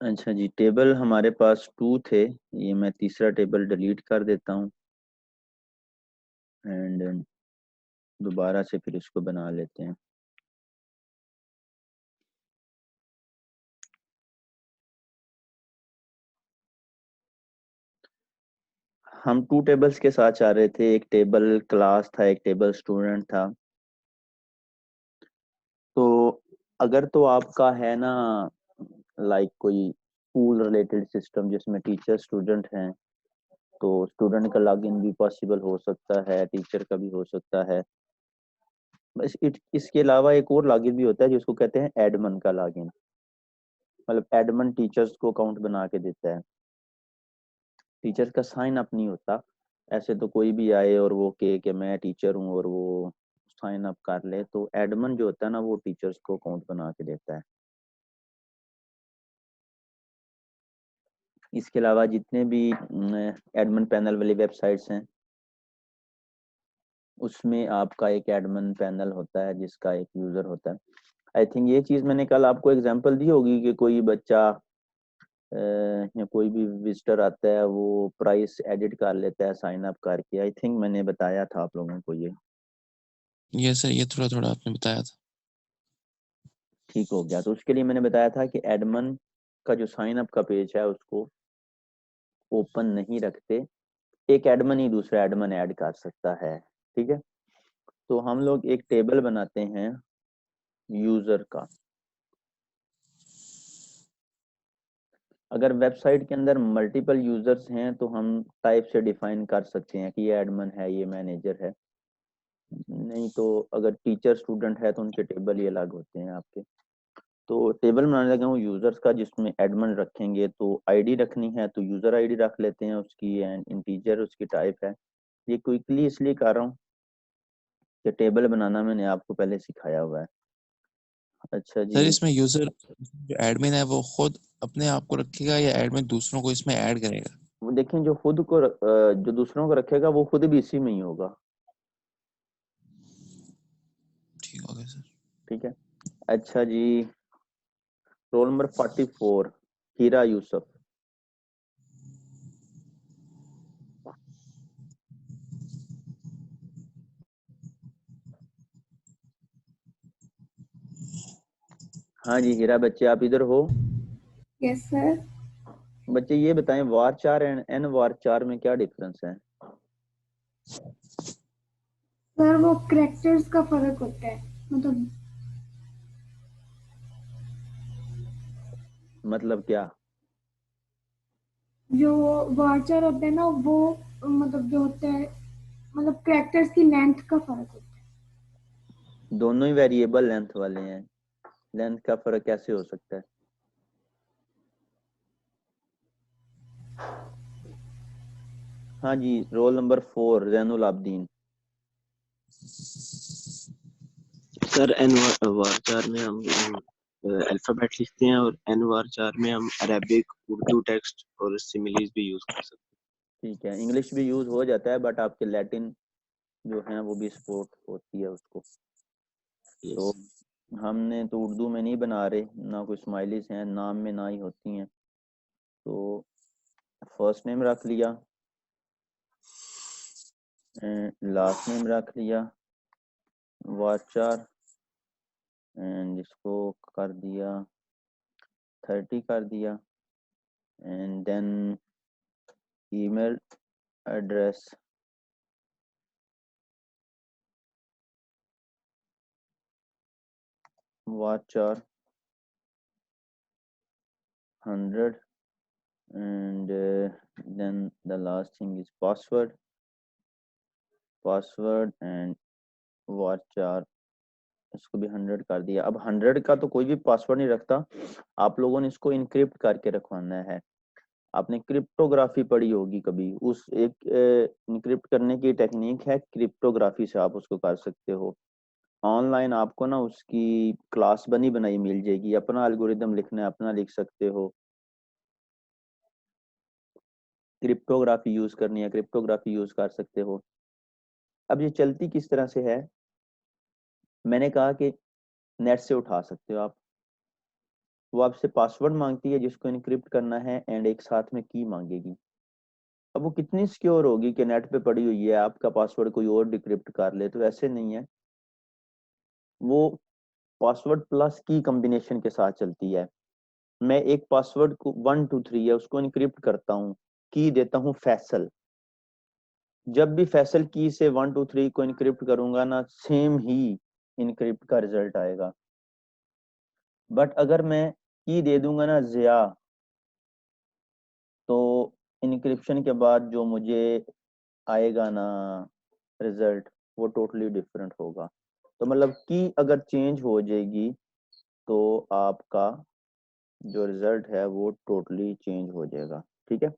अच्छा जी, टेबल हमारे पास 2 थे। ये मैं तीसरा टेबल डिलीट कर देता हूँ एंड दोबारा से फिर इसको बना लेते हैं। हम 2 टेबल्स के साथ चाह रहे थे, एक टेबल क्लास था, एक टेबल स्टूडेंट था। तो अगर तो आपका है ना लाइक कोई स्कूल रिलेटेड सिस्टम जिसमें टीचर स्टूडेंट हैं, तो स्टूडेंट का लॉगिन भी पॉसिबल हो सकता है, टीचर का भी हो सकता है। बस इसके अलावा एक और लॉगिन भी होता है जिसको कहते हैं एडमन का लॉगिन। मतलब एडमन टीचर्स को अकाउंट बना के देता है, टीचर का साइन अप नहीं होता। ऐसे तो कोई भी आए और वो कहे कि मैं टीचर हूँ और वो साइन अप कर ले, तो एडमन जो होता है ना वो टीचर्स को अकाउंट बना के देता है। इसके अलावा जितने भी एडमन पैनल वाली वेबसाइट्स हैं उसमें आपका एक एडमन पैनल होता है जिसका एक यूजर होता है। आई थिंक ये चीज मैंने कल आपको एग्जांपल दी होगी कि कोई बच्चा या कोई भी विजिटर आता है वो प्राइस एडिट कर लेता है साइन अप करके। आई थिंक मैंने बताया था आप लोगों को ये। ये सर, ये थोड़ा थोड़ा आपने बताया था। ठीक हो गया। तो उसके लिए मैंने बताया था कि एडमन का जो साइन अप का पेज है उसको ओपन नहीं रखते, एक एडमन ही दूसरा एडमन ऐड कर सकता है। ठीक है, तो हम लोग एक टेबल बनाते हैं यूजर का। अगर वेबसाइट के अंदर मल्टीपल यूजर्स हैं तो हम टाइप से डिफाइन कर सकते हैं कि ये एडमन है, ये मैनेजर है। नहीं तो अगर टीचर स्टूडेंट है तो उनके टेबल ही अलग होते हैं आपके। तो टेबल बनाने लगा हूँ यूजर्स का जिसमें एडमन रखेंगे, तो आईडी रखनी है तो यूजर आईडी रख लेते हैं उसकी, एंड इंटीजर उसकी टाइप है। ये क्विकली इसलिए कर रहा हूँ कि टेबल बनाना मैंने आपको पहले सिखाया हुआ है। अच्छा जी। सर, इसमें यूजर जो एडमिन है वो खुद अपने आप को रखेगा या एडमिन दूसरों को इसमें ऐड करेगा? वो देखें, जो खुद को जो दूसरों को रखेगा वो खुद भी इसी में ही होगा। ठीक हो गया सर। ठीक है। अच्छा जी, रोल नंबर 44, हीरा यूसुफ। हाँ जी हीरा बच्चे, आप इधर हो? Yes sir. बच्चे ये बताएं, वार चार एंड एन वार चार में क्या डिफरेंस है? सर वो करेक्टर्स का फर्क होता है, मतलब मतलब क्या? जो वार्चर होते हैं ना वो मतलब जो होता है, मतलब करेक्टर्स की लेंथ का फर्क होता है। दोनों ही वेरिएबल लेंथ वाले हैं, लेंथ का फर्क कैसे हो सकता है? हाँ जी, roll number 4 Zainul Abedin. Sir एन वार चार में हम अल्फाबेट लिखते हैं और एन वार चार में हम अरेबिक, उर्दू टेक्स्ट और सिमिलीज भी यूज कर सकते ठीक है, इंग्लिश भी यूज हो जाता है बट आपके लैटिन जो है वो भी सपोर्ट होती है उसको। हैं। तो यस। हमने तो उर्दू में नहीं बना रहे, ना कोई स्माइलीज हैं नाम में ना ही होती हैं। तो फर्स्ट नेम रख लिया, लास्ट नेम रख लिया, वाचार, एंड इसको कर दिया 30 कर दिया, एंड देन ईमेल एड्रेस वाचार 100, and then the last thing is password and varchar, इसको भी 100 कर दिया। अब 100 का तो कोई भी पासवर्ड नहीं रखता, आप लोगों ने इसको इनक्रिप्ट करके रखवाना है। आपने क्रिप्टोग्राफी पढ़ी होगी कभी, उस एक इनक्रिप्ट करने की टेक्निक है क्रिप्टोग्राफी से आप उसको कर सकते हो। ऑनलाइन आपको ना उसकी क्लास बनी बनाई मिल जाएगी, अपना एल्गोरिदम लिखना है अपना लिख सकते हो। क्रिप्टोग्राफी यूज करनी है क्रिप्टोग्राफी यूज कर सकते हो। अब ये चलती किस तरह से है, मैंने कहा कि नेट से उठा सकते हो आप, वो आपसे पासवर्ड मांगती है जिसको इनक्रिप्ट करना है एंड एक साथ में की मांगेगी। अब वो कितनी सिक्योर होगी कि नेट पे पड़ी हुई है, आपका पासवर्ड कोई और डिक्रिप्ट कर ले, तो ऐसे नहीं है। वो पासवर्ड प्लस की कॉम्बिनेशन के साथ चलती है। मैं एक पासवर्ड को 1 2 3 है उसको इनक्रिप्ट करता हूँ, की देता हूँ फैसल। जब भी फैसल की से 1 2 3 को इनक्रिप्ट करूंगा ना, सेम ही इनक्रिप्ट का रिजल्ट आएगा। बट अगर मैं की दे दूंगा ना जिया, तो इनक्रिप्शन के बाद जो मुझे आएगा ना रिजल्ट, वो टोटली डिफरेंट होगा। तो मतलब की अगर चेंज हो जाएगी तो आपका जो रिजल्ट है वो टोटली चेंज हो जाएगा। ठीक है।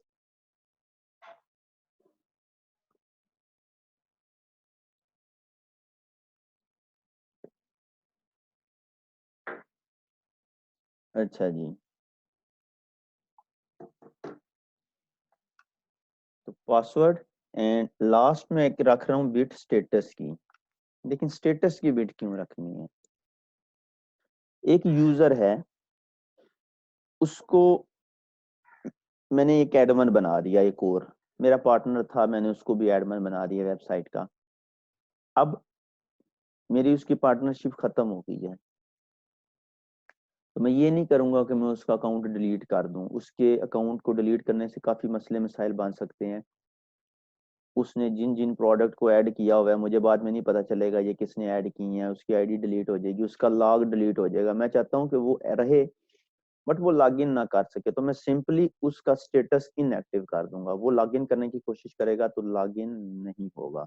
अच्छा जी, तो पासवर्ड एंड लास्ट में एक रख रहा हूँ बिट स्टेटस की। लेकिन स्टेटस की बिट क्यों रखनी है? एक यूजर है, उसको मैंने एक एडमिन बना दिया, एक और मेरा पार्टनर था, मैंने उसको भी एडमिन बना दिया वेबसाइट का। अब मेरी उसकी पार्टनरशिप खत्म हो गई है, तो मैं ये नहीं करूंगा कि मैं उसका अकाउंट डिलीट कर दूं। उसके अकाउंट को डिलीट करने से काफी मसले मसाइल बन सकते हैं। उसने जिन जिन प्रोडक्ट को ऐड किया हुआ है, मुझे बाद में नहीं पता चलेगा ये किसने ऐड की है, उसकी आईडी डिलीट हो जाएगी, उसका लॉग डिलीट हो जाएगा। मैं चाहता हूँ कि वो रहे बट वो लॉगिन ना कर सके, तो मैं सिंपली उसका स्टेटस इनएक्टिव कर दूंगा। वो लॉगिन करने की कोशिश करेगा तो लॉगिन नहीं होगा।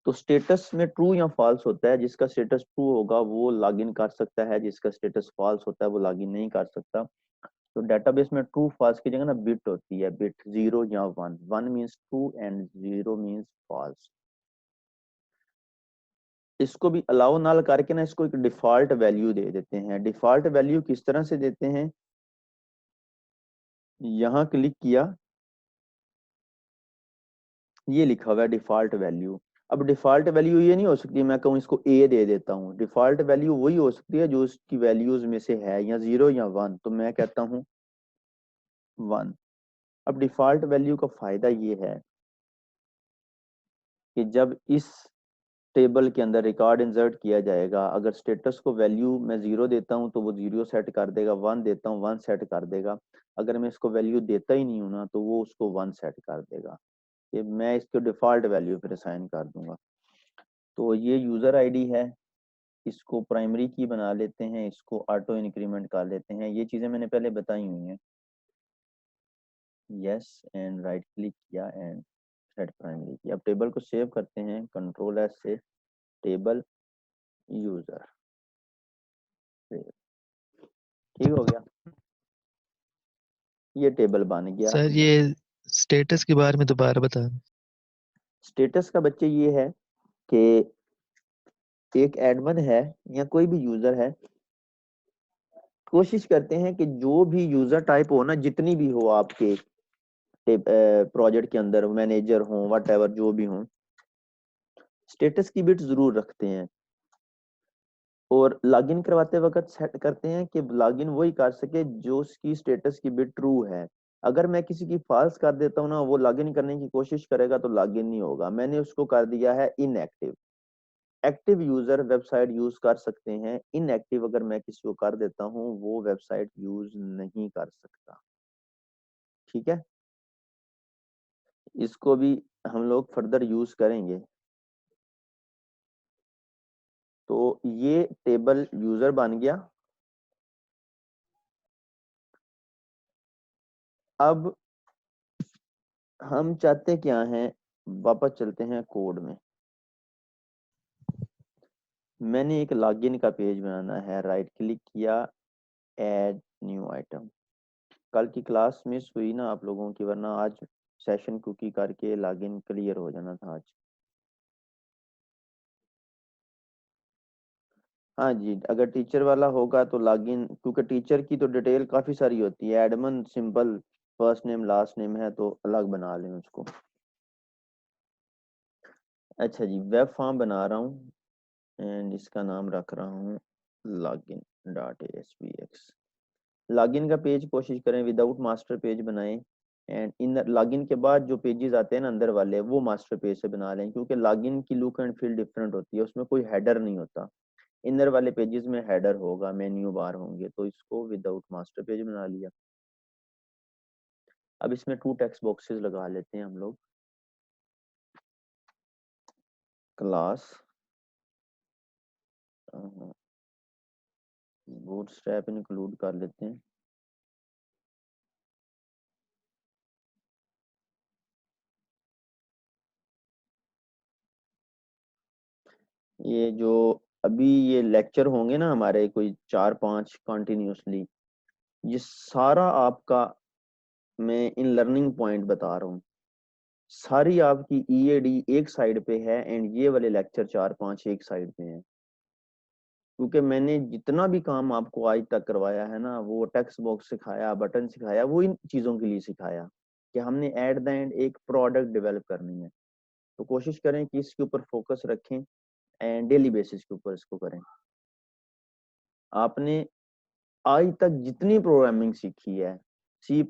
तो स्टेटस में ट्रू या फॉल्स होता है, जिसका स्टेटस ट्रू होगा वो लॉगिन कर सकता है, जिसका स्टेटस फॉल्स होता है वो लॉगिन नहीं कर सकता। तो डेटाबेस में ट्रू फॉल्स की जगह ना बिट होती है, बिट 0 या 1। 1 means true and 0 means false. इसको भी अलाउ नाल करके ना इसको एक डिफॉल्ट वैल्यू दे देते हैं। डिफॉल्ट वैल्यू किस तरह से देते हैं, यहां क्लिक किया, ये लिखा हुआ है डिफॉल्ट वैल्यू। अब डिफॉल्ट वैल्यू ये नहीं हो सकती मैं कहूँ इसको ए दे देता हूँ। डिफॉल्ट वैल्यू वही हो सकती है जो उसकी वैल्यूज में से है, या 0 या 1। तो मैं कहता हूँ 1। अब डिफॉल्ट वैल्यू का फायदा ये है कि जब इस टेबल के अंदर रिकॉर्ड इंसर्ट किया जाएगा, अगर स्टेटस को वैल्यू मैं 0 देता हूँ तो वो 0 सेट कर देगा, 1 देता हूँ 1 सेट कर देगा। अगर मैं इसको वैल्यू देता ही नहीं हूँ ना, तो वो उसको 1 सेट कर देगा। ये मैं इसको डिफॉल्ट वैल्यू फिर असाइन कर दूंगा। तो ये यूजर आईडी है, इसको प्राइमरी की बना लेते हैं, इसको ऑटो इंक्रीमेंट कर लेते हैं। ये चीजें मैंने पहले बताई हुई हैं। यस एंड राइट क्लिक किया एंड सेट प्राइमरी की। अब टेबल को सेव करते हैं, कंट्रोल एस से टेबल यूजर, ठीक हो गया। ये टेबल बन गया। सर ये स्टेटस के बारे में दोबारा बता। स्टेटस का बच्चे ये है कि एक एडमिन है या कोई भी यूजर है, कोशिश करते हैं कि जो भी यूजर टाइप हो ना, जितनी भी हो आपके प्रोजेक्ट के अंदर, मैनेजर हो वट जो भी हो, स्टेटस की बिट जरूर रखते हैं। और लॉगिन करवाते वक्त सेट करते हैं कि लॉगिन वही कर सके जो उसकी स्टेटस की बिट ट्रू है। अगर मैं किसी की फॉल्स कर देता हूँ ना, वो लॉगिन करने की कोशिश करेगा तो लॉगिन नहीं होगा। मैंने उसको कर दिया है inactive. Active user website use कर सकते हैं, इनएक्टिव अगर मैं किसी को कर देता हूँ वो वेबसाइट यूज नहीं कर सकता। ठीक है, इसको भी हम लोग फर्दर यूज करेंगे। तो ये टेबल यूजर बन गया। अब हम चाहते क्या हैं, वापस चलते हैं कोड में। मैंने एक लॉगिन का पेज बनाना है, राइट क्लिक किया, ऐड न्यू आइटम। कल की क्लास मिस हुई ना आप लोगों की, वरना आज सेशन कुकी करके लॉगिन क्लियर हो जाना था आज। हाँ जी, अगर टीचर वाला होगा तो लॉगिन, क्योंकि टीचर की तो डिटेल काफी सारी होती है। Admin simple first name last name है तो अलग बना लें उसको। अच्छा जी, वेब फॉर्म बना रहा हूँ एंड इसका नाम रख रहा हूँ login.aspx। लॉगिन का पेज कोशिश करें विदाउट मास्टर पेज बनाएं, एंड इन लॉगिन के बाद जो पेजेस आते हैं ना अंदर वाले, वो मास्टर पेज से बना लें, क्योंकि लॉगिन की लुक एंड फील डिफरेंट होती है, उसमें कोई हेडर नहीं होता। इनर वाले पेजेस में हेडर होगा, मेन्यू बार होंगे, तो इसको विदाउट मास्टर पेज बना लिया। अब इसमें 2 टेक्स्ट बॉक्सेस लगा लेते हैं हम लोग। क्लास बूटस्ट्रैप इंक्लूड कर लेते हैं। ये जो अभी ये लेक्चर होंगे ना हमारे कोई 4-5 कंटिन्यूसली, ये सारा आपका मैं इन लर्निंग पॉइंट बता रहा हूँ, सारी आपकी ईएडी एक साइड पे है एंड ये वाले लेक्चर 4-5 एक साइड पे हैं। क्योंकि मैंने जितना भी काम आपको आज तक करवाया है ना, वो टेक्स्ट बॉक्स सिखाया, बटन सिखाया, वो इन चीजों के लिए सिखाया कि हमने एट द एंड एक प्रोडक्ट डेवलप करनी है। तो कोशिश करें कि इसके ऊपर फोकस रखें एंड डेली बेसिस के ऊपर इसको करें। आपने आज तक जितनी प्रोग्रामिंग सीखी है, C++,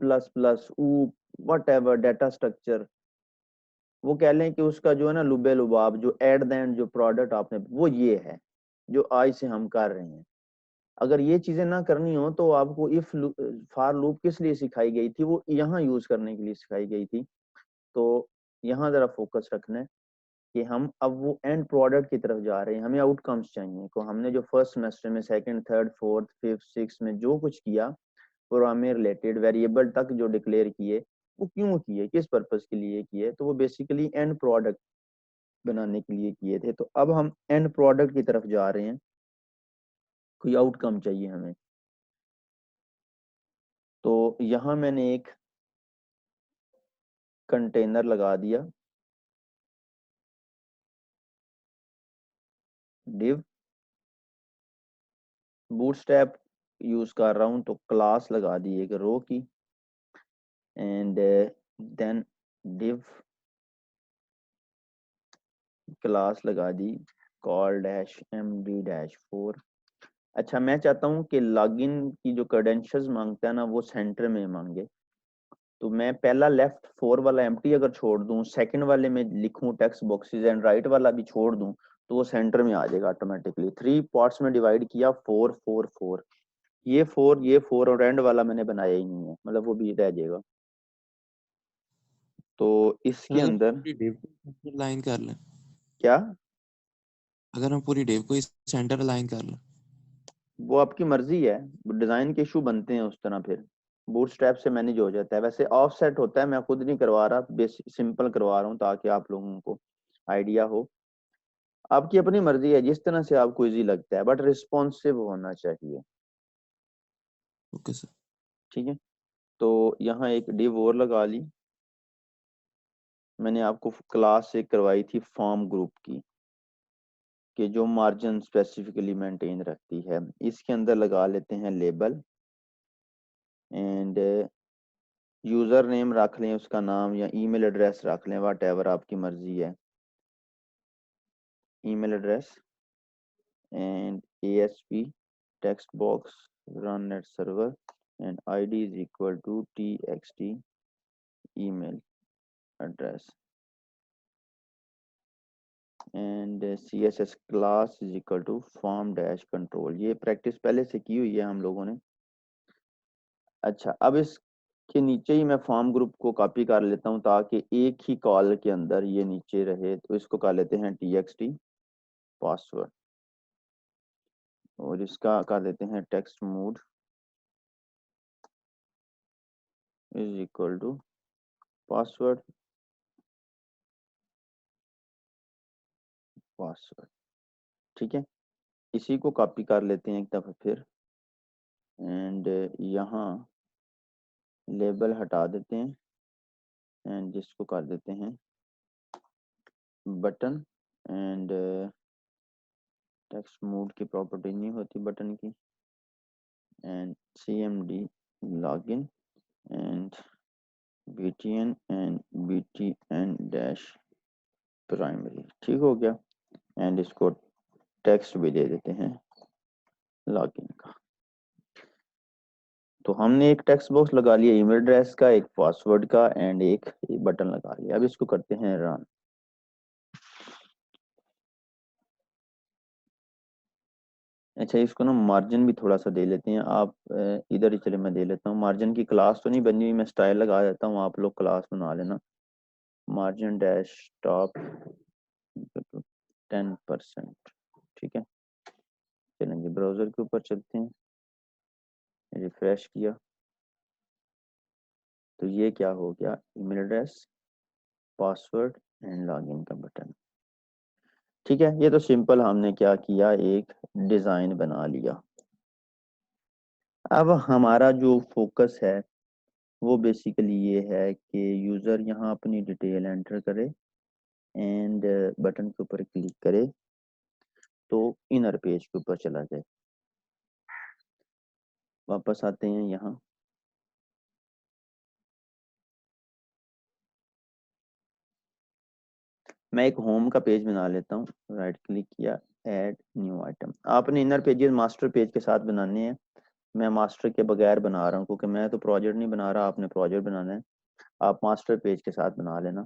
what ever, data structure, वो कह लें कि उसका जो है ना लुबे लुबाब, जो एट द एंड जो प्रोडक्ट आपने, वो ये है जो आज से हम कर रहे हैं। अगर ये चीजें ना करनी हो तो आपको इफ फॉर लूप किस लिए सिखाई गई थी, वो यहाँ यूज करने के लिए सिखाई गई थी। तो यहाँ जरा फोकस रखना है कि हम अब वो एंड प्रोडक्ट की तरफ जा रहे हैं, हमें आउटकम्स चाहिए। तो हमने जो फर्स्ट सेमेस्टर में, second, third, fourth, fifth, six में जो कुछ किया, प्रोग्राम रिलेटेड वेरिएबल तक जो डिक्लेयर किए, वो क्यों किए, किस पर्पज के लिए किए, तो वो बेसिकली एंड प्रोडक्ट बनाने के लिए किए थे। तो अब हम एंड प्रोडक्ट की तरफ जा रहे हैं, कोई आउटकम चाहिए हमें। तो यहाँ मैंने एक कंटेनर लगा दिया, डिव बूटस्ट्रैप यूज कर रहा हूँ, तो क्लास लगा दी एक रो की, एंड देन डिव क्लास लगा दी कॉल डैश md डैश 4। अच्छा, मैं चाहता हूँ कि लॉगिन की जो क्रेडेंशियल्स मांगता है ना, वो सेंटर में मांगे। तो मैं पहला लेफ्ट 4 वाला एम्प्टी अगर छोड़ दूं, सेकंड वाले में लिखूं टेक्स्ट बॉक्सेस एंड राइट वाला भी छोड़ दूं, तो वो सेंटर में आ जाएगा ऑटोमेटिकली। 3 पार्ट्स में डिवाइड किया, 4 4 4, ये 4 ये 4, और एंड वाला मैंने बनाया ही नहीं है, मतलब वो भी रह जाएगा। तो इसके अगर अंदर पूरी डिव को सेंटर लाइन कर लें, क्या, अगर हम पूरी डिव को इस सेंटर लाइन कर लें, वो आपकी मर्जी है, डिजाइन के इशू बनते हैं उस तरह, फिर बूटस्ट्रैप से मैनेज हो जाता है। वैसे ऑफ सेट होता है, मैं खुद नहीं करवा रहा, बेसिक सिंपल करवा रहा हूँ ताकि आप लोगों को आइडिया हो। आपकी अपनी मर्जी है, जिस तरह से आपको इजी लगता है, बट रिस्पॉन्सिव होना चाहिए। Okay sir. ठीक है, तो यहाँ एक डिव और लगा ली। मैंने आपको क्लास से करवाई थी फॉर्म ग्रुप की, कि जो मार्जिन स्पेसिफिकली मेंटेन रखती है। इसके अंदर लगा लेते हैं लेबल, एंड यूजर नेम रख लें उसका नाम, या ईमेल एड्रेस रख लें, वट एवर आपकी मर्जी है। Email address and ASP text box run at server and ID is equal to TXT email address and CSS class is equal to form dash control। ये प्रैक्टिस पहले से की हुई है हम लोगों ने। अच्छा, अब इसके नीचे ही मैं फॉर्म ग्रुप को कॉपी कर लेता हूँ ताकि एक ही कॉल के अंदर ये नीचे रहे। तो इसको कर लेते हैं TXT पासवर्ड, और इसका कर देते हैं text mode is equal to password password. ठीक है, इसी को कॉपी कर लेते हैं एक दफा फिर, एंड यहाँ लेबल हटा देते हैं, एंड जिसको कर देते हैं बटन, एंड टेक्स्ट मोड की प्रॉपर्टी नहीं होती बटन की, and CMD login and BTN and BTN dash primary. ठीक हो गया, एंड इसको टेक्स्ट भी दे देते हैं लॉगिन का। तो हमने एक टेक्स्ट बॉक्स लगा लिया ईमेल एड्रेस का, एक पासवर्ड का एंड एक बटन लगा लिया। अब इसको करते हैं रन। अच्छा, इसको ना मार्जिन भी थोड़ा सा दे लेते हैं। आप इधर ही चले, मैं दे लेता हूँ। मार्जिन की क्लास तो नहीं बनी हुई, मैं स्टाइल लगा देता हूँ, आप लोग क्लास बना लेना। मार्जिन डैश टॉप 10%, ठीक है। चलेंगे ब्राउजर के ऊपर चलते हैं, रिफ्रेश किया तो ये क्या हो गया, email address, password and login का बटन। ठीक है, ये तो सिंपल हमने क्या किया, एक डिजाइन बना लिया। अब हमारा जो फोकस है वो बेसिकली ये है कि यूजर यहाँ अपनी डिटेल एंटर करे एंड बटन के ऊपर क्लिक करे तो इनर पेज के ऊपर चला जाए। वापस आते हैं यहाँ, मैं एक होम का पेज बना लेता हूँ। राइट क्लिक किया, ऐड न्यू आइटम। आपने इनर पेजेस मास्टर पेज के साथ बनाने हैं, मैं मास्टर के बगैर बना रहा हूँ क्योंकि मैं तो प्रोजेक्ट नहीं बना रहा, आपने प्रोजेक्ट बनाना है। आप मास्टर पेज के साथ बना लेना।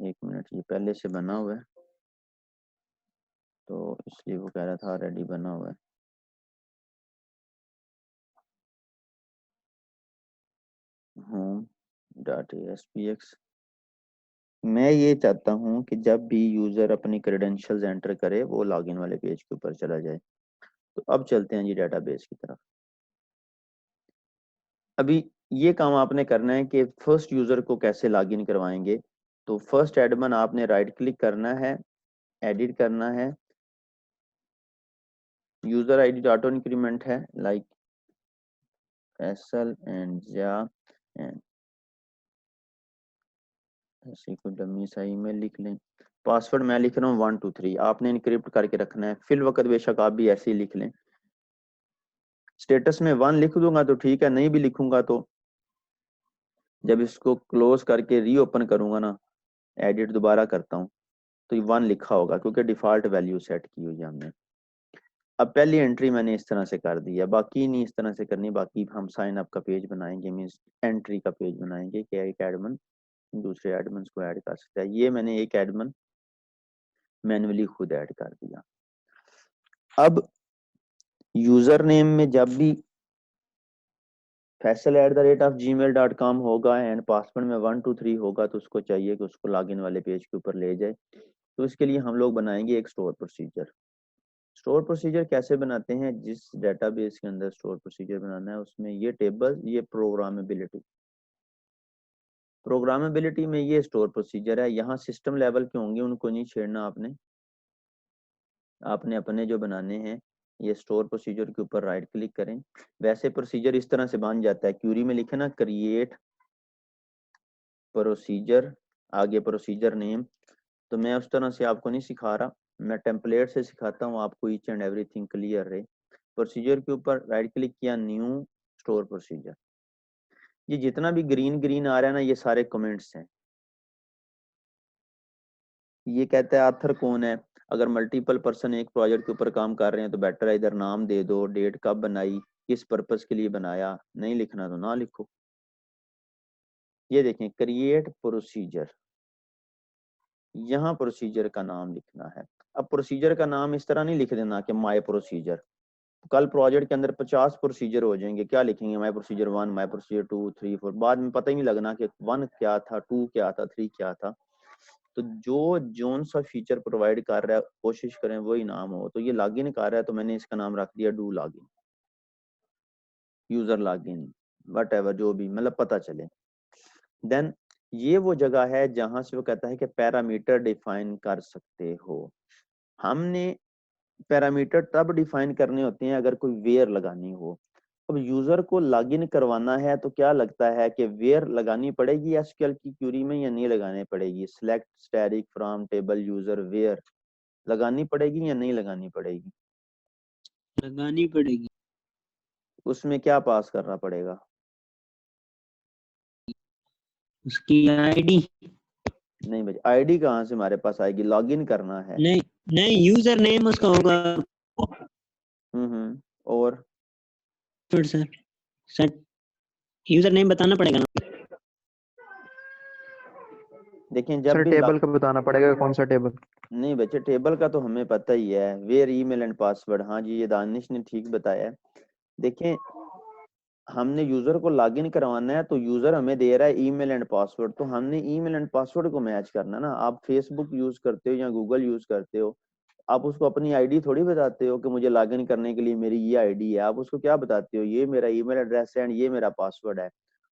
1 मिनट, ये पहले से बना हुआ है तो इसलिए वो कह रहा था रेडी बना हुआ है। Home dot ASPX। मैं ये चाहता हूँ कि जब भी यूजर अपनी क्रेडेंशियल्स एंटर करे वो लॉगिन वाले पेज के ऊपर चला जाए। तो अब चलते हैं जी डेटाबेस की तरफ। अभी ये काम आपने करना है कि फर्स्ट यूजर को कैसे लॉगिन करवाएंगे। तो फर्स्ट एडमिन आपने राइट क्लिक करना है, एडिट करना है। यूजर आईडी ऑटो इंक्रीमेंट है, लाइक फैसल एंड जा एंड ऐसे कोई डमी सा ईमेल लिख लें। पासवर्ड मैं लिख रहा हूँ 1 2 3, आपने इनक्रिप्ट करके रखना है। फिल वक्त बेशक आप भी ऐसे ही लिख लें। स्टेटस में 1 लिख दूंगा तो ठीक है, नहीं भी लिखूंगा तो जब इसको क्लोज करके रीओपन करूंगा ना, एडिट दोबारा करता हूँ तो ये 1 लिखा होगा क्योंकि डिफॉल्ट वैल्यू सेट की हुई है हमने। अब पहली एंट्री मैंने इस तरह से कर दी है, बाकी नहीं इस तरह से करनी। बाकी हम साइन अप का पेज बनाएंगे, मीन्स एंट्री का पेज बनाएंगे कि एक एडमिन दूसरे एडमिन को ऐड कर सकता है। ये मैंने एक एडमिन मैन्युअली खुद ऐड कर दिया। अब यूजर नेम में जब भी faisal@gmail.com होगा एंड पासवर्ड में 1 2 3 होगा तो उसको चाहिए कि उसको लॉगिन वाले पेज के ऊपर ले जाए। तो इसके लिए हम लोग बनाएंगे एक स्टोर प्रोसीजर। स्टोर प्रोसीजर कैसे बनाते हैं, जिस डेटाबेस के अंदर स्टोर प्रोसीजर बनाना है उसमें ये टेबल, ये प्रोग्रामेबिलिटी में ये स्टोर प्रोसीजर है। यहाँ सिस्टम लेवल के होंगे, उनको नहीं छेड़ना आपने अपने जो बनाने हैं। ये स्टोर प्रोसीजर के ऊपर राइट क्लिक करें। वैसे प्रोसीजर इस तरह से बन जाता है, क्यूरी में लिखे ना क्रिएट प्रोसीजर, आगे प्रोसीजर नेम। तो मैं उस तरह से आपको नहीं सिखा रहा, मैं टेम्पलेट से सिखाता हूँ आपको, ईच एंड एवरीथिंग क्लियर रहे। प्रोसीजर के ऊपर राइट क्लिक किया, न्यू स्टोर प्रोसीजर। ये जितना भी ग्रीन ग्रीन आ रहा है ना, ये सारे कमेंट्स हैं। ये कहता है आथर कौन है। अगर मल्टीपल पर्सन एक प्रोजेक्ट के ऊपर काम कर रहे हैं तो बेटर है इधर नाम दे दो, डेट कब बनाई, किस पर्पस के लिए बनाया, नहीं लिखना तो ना लिखो। ये देखें क्रिएट प्रोसीजर, यहाँ प्रोसीजर का नाम लिखना है। अब प्रोसीजर का नाम इस तरह नहीं लिख देना कि माय प्रोसीजर। कल प्रोजेक्ट के अंदर 50 प्रोसीजर हो जाएंगे, क्या लिखेंगे, माय प्रोसीजर 1, माय प्रोसीजर 2 3 4, बाद में पता ही नहीं लगना कि 1 क्या था, 2 क्या था, 3 क्या था। तो जो जोन सा फीचर प्रोवाइड कर रहा है कोशिश करें वही नाम हो। तो ये लॉगिन कर रहा है तो मैंने इसका नाम रख दिया do login, user login, what ever, जो भी मतलब पता चले। देन ये वो जगह है जहां से वो कहता है कि पैरामीटर डिफाइन कर सकते हो। हमने पैरामीटर तब डिफाइन करने होते हैं अगर कोई वेयर लगानी हो। अब यूजर को लॉगिन करवाना है तो क्या लगता है कि वेयर लगानी पड़ेगी एसक्यूएल की क्यूरी में या नहीं लगानी पड़ेगी। Select static from table user where लगानी पड़ेगी या नहीं लगानी पड़ेगी। लगानी पड़ेगी। उसमें क्या पास करना पड़ेगा, उसकी आईडी। नहीं भाई, आईडी कहाँ से हमारे पास आएगी, लॉगिन करना है। नहीं नहीं, यूजर नेम उसका होगा। और सर सेट यूजर नेम बताना पड़ेगा ना? देखिए जब सर भी टेबल का बताना पड़ेगा, कौन सा टेबल? नहीं बच्चे, टेबल का तो हमें पता ही है, वेयर ईमेल एंड पासवर्ड। हाँ जी, ये दानिश ने ठीक बताया है। देखें, हमने यूजर को लॉगिन करवाना है तो यूजर हमें दे रहा है ईमेल एंड पासवर्ड, तो हमने ईमेल एंड पासवर्ड को मैच करना ना। आप फेसबुक यूज करते हो या गूगल यूज करते हो, आप उसको अपनी आईडी थोड़ी बताते हो कि मुझे लॉगिन करने के लिए मेरी ये आईडी है। आप उसको क्या बताते हो, ये मेरा ईमेल एड्रेस है एंड ये मेरा पासवर्ड है।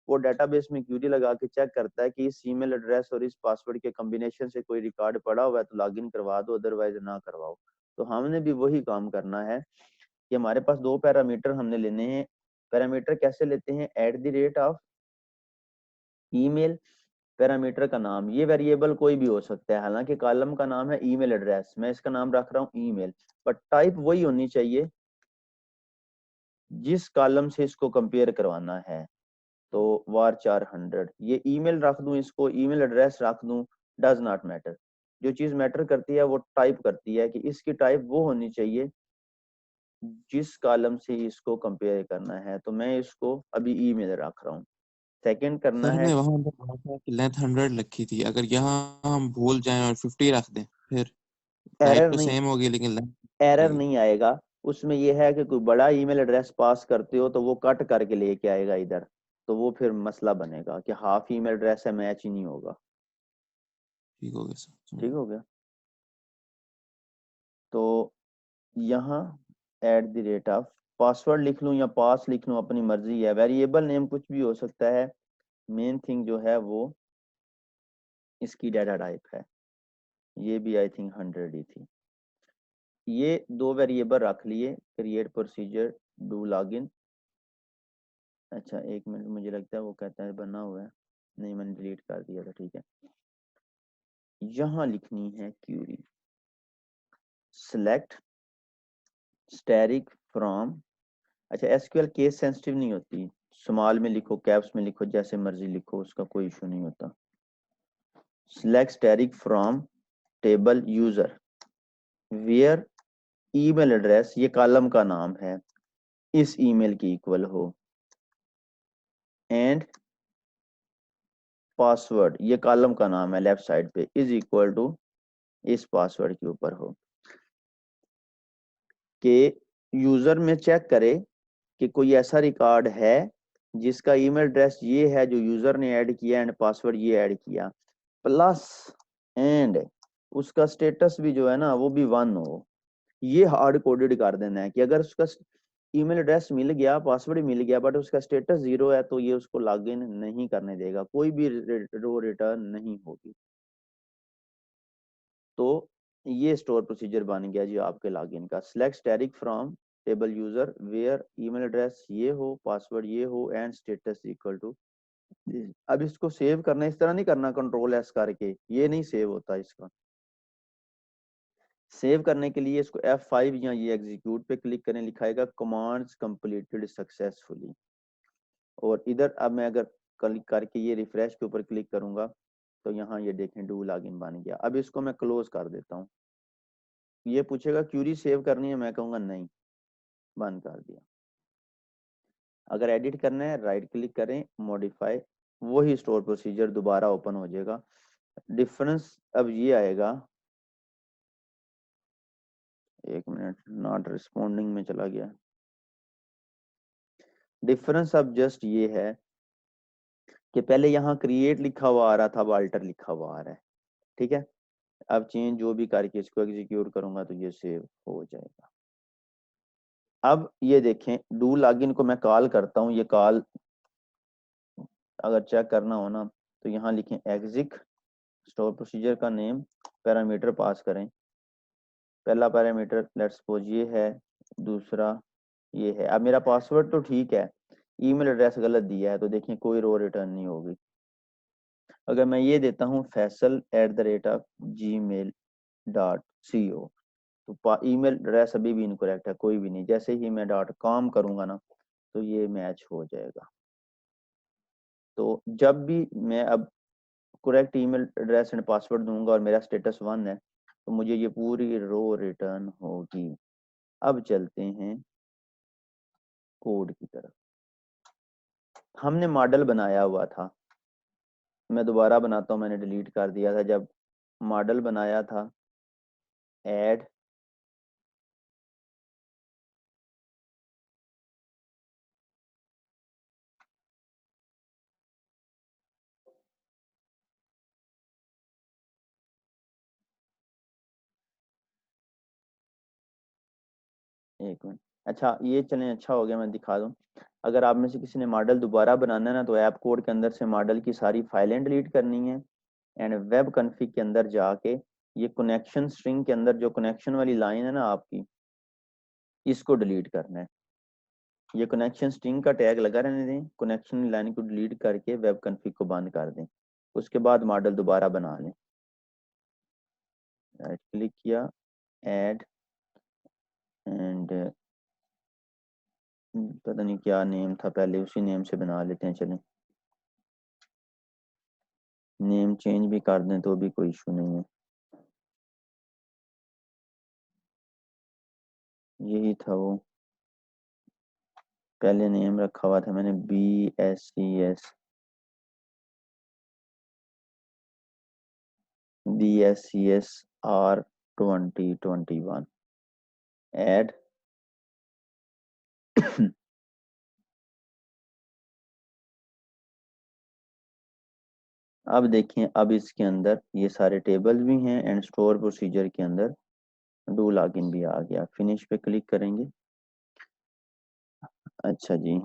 वो डेटाबेस में क्यूरी लगा के चेक करता है कि इस ईमेल एड्रेस और इस पासवर्ड के कॉम्बिनेशन से कोई रिकॉर्ड पड़ा हुआ है तो लॉगिन करवा दो, अदरवाइज ना करवाओ। तो हमने भी वही काम करना है कि हमारे पास दो पैरामीटर हमने लेने हैं। पैरामीटर कैसे लेते हैं, @ऑफ ईमेल, पैरामीटर का नाम, ये वेरिएबल कोई भी हो सकता है। हालांकि कॉलम का नाम है ईमेल एड्रेस, मैं इसका नाम रख रहा हूँ ईमेल, बट टाइप वही होनी चाहिए जिस कॉलम से इसको कंपेयर करवाना है। तो var 100 ये ईमेल रख दूं, इसको ईमेल एड्रेस रख दूं, डज नॉट मैटर। जो चीज मैटर करती है वो टाइप करती है कि इसकी टाइप वो होनी चाहिए जिस कॉलम से इसको कंपेयर करना है। तो मैं इसको अभी ईमेल रख रहा हूँ। सेकंड करना सर है, हमने वहां पर कहा था कि लेंथ 100 रखी थी, अगर यहाँ हम भूल जाएं और 50 रख दें फिर टाइप एरर तो नहीं, सेम होगी लेकिन लेंथ एरर आएगी। नहीं आएगा। उसमें यह है कि कोई बड़ा ईमेल एड्रेस पास करते हो तो वो कट करके लेके आएगा इधर, तो वो फिर मसला बनेगा कि हाफ ईमेल एड्रेस है, मैच ही नहीं होगा। ठीक हो गया सर। ठीक हो गया। तो यहाँ @ऑफ पासवर्ड लिख लूँ या पास लिख लूँ, अपनी मर्जी है। वेरिएबल नेम कुछ भी हो सकता है, मेन थिंग जो है वो इसकी डाटा टाइप है। ये भी आई थिंक 100 ही थी। ये दो वेरिएबल रख लिए, क्रिएट प्रोसीजर डू लॉगिन। अच्छा एक मिनट, मुझे लगता है वो कहता है बना हुआ है, नहीं मैंने डिलीट कर दिया था। ठीक है, यहाँ लिखनी है क्यूरी सेलेक्ट स्टैटिक फ्रॉम। अच्छा एसक्यूएल केस सेंसिटिव नहीं होती, स्मॉल में लिखो कैप्स में लिखो जैसे मर्जी लिखो, उसका कोई इशू नहीं होता। Select static from table user where email address, ये कॉलम का नाम है, इस ईमेल की इक्वल हो, एंड पासवर्ड, ये कॉलम का नाम है लेफ्ट साइड पे, इज इक्वल टू इस पासवर्ड के ऊपर हो। कि यूजर में चेक करे कि कोई ऐसा रिकॉर्ड है जिसका ईमेल एड्रेस ये है जो यूजर ने ऐड किया एंड पासवर्ड ये ऐड किया, प्लस एंड उसका स्टेटस भी जो है ना वो भी 1 हो। ये हार्ड कोडेड कर देना है कि अगर उसका ईमेल एड्रेस मिल गया, पासवर्ड मिल गया, बट उसका स्टेटस 0 है तो ये उसको लॉगिन नहीं करने देगा, कोई भी रो रिटर्न नहीं होगी। तो ये स्टोर प्रोसीजर बन गया जी आपके लॉगिन का। Select static from table user where email address ये हो, पासवर्ड ये हो, एंड स्टेटस इक्वल टू। अब इसको सेव करना इस तरह नहीं करना Ctrl+S करके, ये नहीं सेव होता। इसका सेव करने के लिए इसको F5 या ये एग्जीक्यूट पे क्लिक करें, लिखाएगा कमांड्स कंप्लीटेड सक्सेसफुली। और इधर अब मैं अगर क्लिक करके ये रिफ्रेश के ऊपर क्लिक करूंगा तो यहाँ ये देखें डू लॉगिन बन गया। अब इसको मैं क्लोज कर देता हूँ। ये पूछेगा क्यूरी सेव करनी है, मैं कहूँगा नहीं, बंद कर दिया। अगर एडिट करना है राइट क्लिक करें, मॉडिफाई, वही स्टोर प्रोसीजर दोबारा ओपन हो जाएगा। डिफरेंस अब ये आएगा, एक मिनट, नॉट रिस्पॉन्डिंग में चला गया। डिफरेंस अब जस्ट ये है कि पहले यहाँ क्रिएट लिखा हुआ आ रहा था, अब अल्टर लिखा हुआ आ रहा है। ठीक है, अब चेंज जो भी करके इसको एग्जीक्यूट करूंगा तो ये सेव हो जाएगा। अब ये देखें डू लॉगिन को मैं कॉल करता हूँ, ये कॉल अगर चेक करना हो ना तो यहाँ लिखें एग्जिक, स्टोर प्रोसीजर का नेम, पैरामीटर पास करें। पहला पैरामीटर लेट्स सपोज ये है, दूसरा ये है। अब मेरा पासवर्ड तो ठीक है, ईमेल एड्रेस गलत दिया है, तो देखें कोई रो रिटर्न नहीं होगी। अगर मैं ये देता हूँ faisal@gmail.co तो ईमेल एड्रेस अभी भी इनकरेक्ट है, कोई भी नहीं। जैसे ही मैं .com करूंगा ना तो ये मैच हो जाएगा। तो जब भी मैं अब correct email address and password दूंगा और मेरा स्टेटस 1 है तो मुझे ये पूरी रो रिटर्न होगी। अब चलते हैं कोड की तरफ। हमने मॉडल बनाया हुआ था, मैं दोबारा बनाता हूँ, मैंने डिलीट कर दिया था। जब मॉडल बनाया था, ऐड एक मिनट, अच्छा ये चलें, अच्छा हो गया, मैं दिखा दूं। अगर आप में से किसी ने मॉडल दोबारा बनाना है ना, तो ऐप कोड के अंदर से मॉडल की सारी फाइलें डिलीट करनी है एंड वेब कॉन्फ़िग के अंदर जाके ये कनेक्शन स्ट्रिंग के अंदर जो कनेक्शन वाली लाइन है ना आपकी, इसको डिलीट करना है। ये कनेक्शन स्ट्रिंग का टैग लगा रहने दें, कनेक्शन लाइन को डिलीट करके वेब कॉन्फ़िग को बंद कर दें। उसके बाद मॉडल दोबारा बना लें। राइट क्लिक किया, ऐड एंड पता नहीं क्या नेम था, पहले उसी नेम से बना लेते हैं। चलें, नेम चेंज भी कर दें तो भी कोई इशू नहीं है। यही था वो, पहले नेम रखा हुआ था मैंने BSCS R2021 ऐड। अब देखें, अब इसके अंदर ये सारे टेबल्स भी हैं एंड स्टोर प्रोसीजर के अंदर डू लॉगिन भी आ गया। फिनिश पे क्लिक करेंगे। अच्छा जी,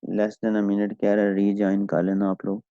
लेस देन अ मिनट कह रहा है, रीजॉइन कर लेना आप लोग।